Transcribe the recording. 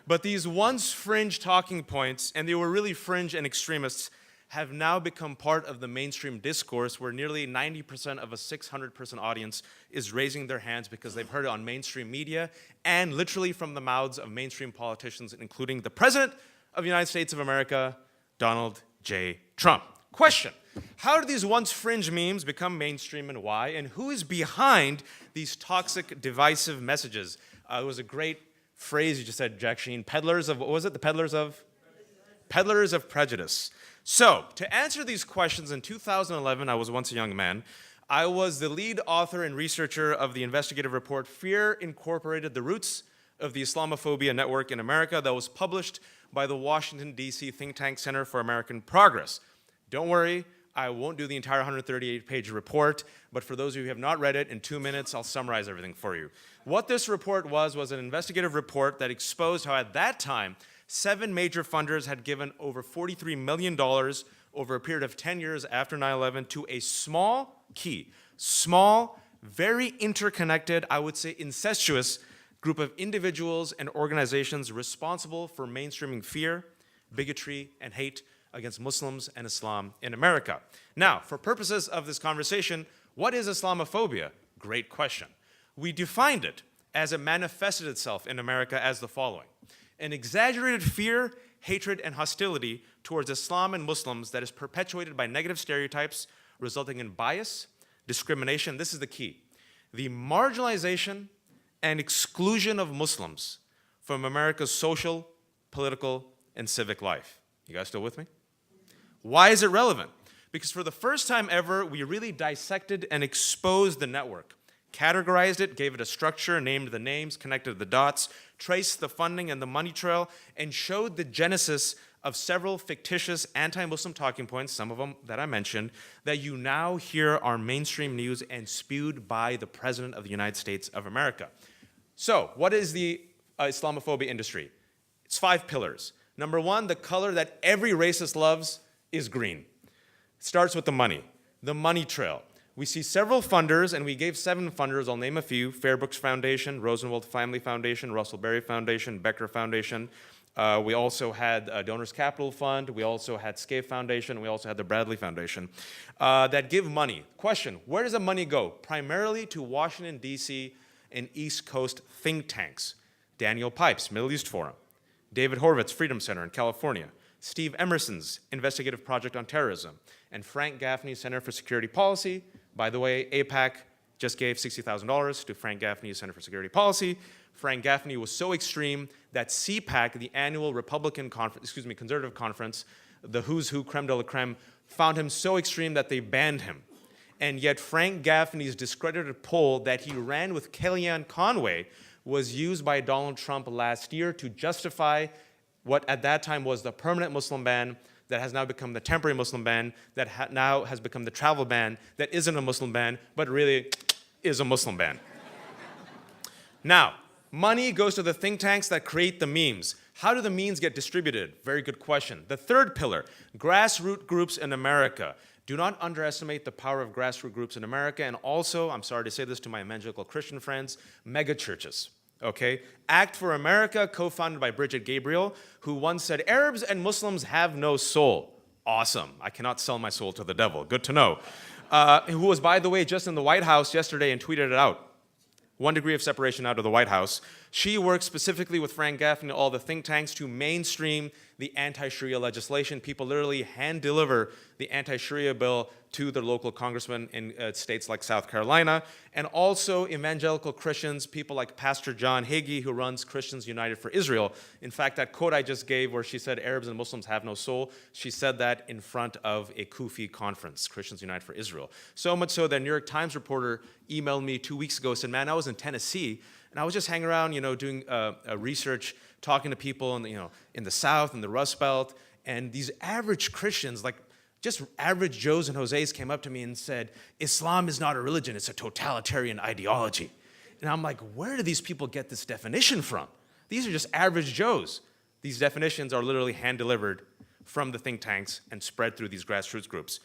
But these once fringe talking points, and they were really fringe and extremists, have now become part of the mainstream discourse where nearly 90% of a 600-person audience is raising their hands because they've heard it on mainstream media and literally from the mouths of mainstream politicians, including the President of the United States of America, Donald J. Trump. Question: how did these once fringe memes become mainstream and why? And who is behind these toxic, divisive messages? It was a great phrase you just said, Jack Sheen. Peddlers of, what was it? The peddlers of? Peddlers of prejudice. So, to answer these questions, in 2011, I was once a young man. I was the lead author and researcher of the investigative report, Fear Incorporated, The Roots of the Islamophobia Network in America, that was published by the Washington, D.C. think tank Center for American Progress. Don't worry, I won't do the entire 138-page report, but for those of you who have not read it, in 2 minutes, I'll summarize everything for you. What this report was an investigative report that exposed how at that time, 7 major funders had given over $43 million over a period of 10 years after 9/11 to a small, very interconnected, I would say incestuous group of individuals and organizations responsible for mainstreaming fear, bigotry, and hate against Muslims and Islam in America. Now, for purposes of this conversation, what is Islamophobia? Great question. We defined it as it manifested itself in America as the following: an exaggerated fear, hatred, and hostility towards Islam and Muslims that is perpetuated by negative stereotypes, resulting in bias, discrimination. This is the key: the marginalization and exclusion of Muslims from America's social, political, and civic life. You guys still with me? Why is it relevant? Because for the first time ever, we really dissected and exposed the network, categorized it, gave it a structure, named the names, connected the dots, traced the funding and the money trail, and showed the genesis of several fictitious anti-Muslim talking points, some of them that I mentioned, that you now hear are mainstream news and spewed by the President of the United States of America. So, what is the Islamophobia industry? It's 5 pillars. Number 1, the color that every racist loves is green. It starts with the money trail. We see several funders, and we gave 7 funders, I'll name a few: Fair Brooks Foundation, Rosenwald Family Foundation, Russell Berry Foundation, Becker Foundation. We also had Donors Capital Fund, we also had Scaife Foundation, we also had the Bradley Foundation, that give money. Question: where does the money go? Primarily to Washington, D.C. and East Coast think tanks. Daniel Pipes, Middle East Forum. David Horvitz, Freedom Center in California. Steve Emerson's Investigative Project on Terrorism. And Frank Gaffney's Center for Security Policy. By the way, AIPAC just gave $60,000 to Frank Gaffney's Center for Security Policy. Frank Gaffney was so extreme that CPAC, the annual conservative conference, the who's who, creme de la creme, found him so extreme that they banned him. And yet Frank Gaffney's discredited poll that he ran with Kellyanne Conway was used by Donald Trump last year to justify what at that time was the permanent Muslim ban that has now become the temporary Muslim ban, that now has become the travel ban that isn't a Muslim ban, but really is a Muslim ban. Now, money goes to the think tanks that create the memes. How do the memes get distributed? Very good question. The 3rd pillar, grassroots groups in America. Do not underestimate the power of grassroots groups in America, and also, I'm sorry to say this to my evangelical Christian friends, megachurches. Okay? Act for America, co-founded by Bridget Gabriel, who once said, Arabs and Muslims have no soul. Awesome. I cannot sell my soul to the devil. Good to know. Who was, by the way, just in the White House yesterday and tweeted it out. 1 degree of separation out of the White House. She works specifically with Frank Gaffney and all the think tanks to mainstream the anti-Sharia legislation. People literally hand-deliver the anti-Sharia bill to their local congressmen in states like South Carolina. And also evangelical Christians, people like Pastor John Hagee, who runs Christians United for Israel. In fact, that quote I just gave where she said Arabs and Muslims have no soul, she said that in front of a Kufi conference, Christians United for Israel. So much so that a New York Times reporter emailed me 2 weeks ago and said, man, I was in Tennessee, and I was just hanging around, doing research, talking to people in the South, in the Rust Belt, and these average Christians, like just average Joes and Jose's, came up to me and said, Islam is not a religion, it's a totalitarian ideology. And I'm like, where do these people get this definition from? These are just average Joes. These definitions are literally hand-delivered from the think tanks and spread through these grassroots groups.